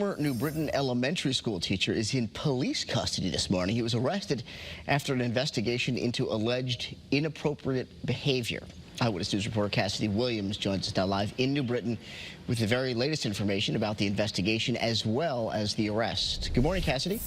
Former New Britain elementary school teacher is in police custody this morning. He was arrested after an investigation into alleged inappropriate behavior. Eyewitness News reporter Cassidy Williams joins us now live in New Britain with the very latest information about the investigation as well as the arrest. Good morning, Cassidy.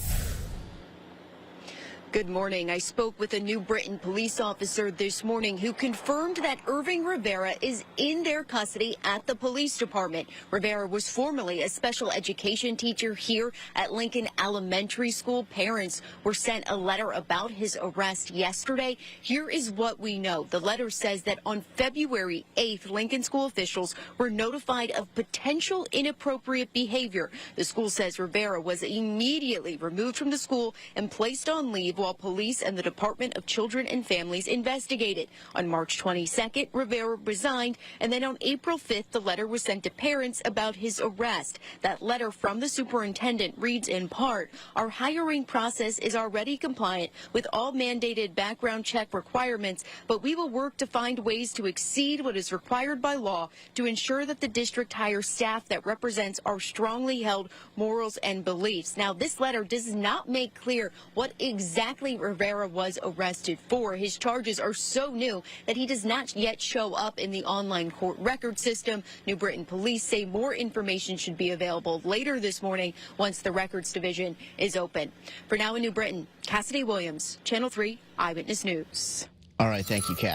Good morning. I spoke with a New Britain police officer this morning who confirmed that Irving Rivera is in their custody at the police department. Rivera was formerly a special education teacher here at Lincoln Elementary School. Parents were sent a letter about his arrest yesterday. Here is what we know. The letter says that on February 8th, Lincoln school officials were notified of potential inappropriate behavior. The school says Rivera was immediately removed from the school and placed on leave while police and the Department of Children and Families investigated. On March 22nd, Rivera resigned, and then on April 5th, the letter was sent to parents about his arrest. That letter from the superintendent reads in part, "Our hiring process is already compliant with all mandated background check requirements, but we will work to find ways to exceed what is required by law to ensure that the district hires staff that represents our strongly held morals and beliefs." Now, this letter does not make clear what exactly Rivera was arrested for. His charges are so new that he does not yet show up in the online court record system. New Britain police say more information should be available later this morning once the records division is open. For now in New Britain, Cassidy Williams, Channel 3 Eyewitness News. All right, thank you, Cass.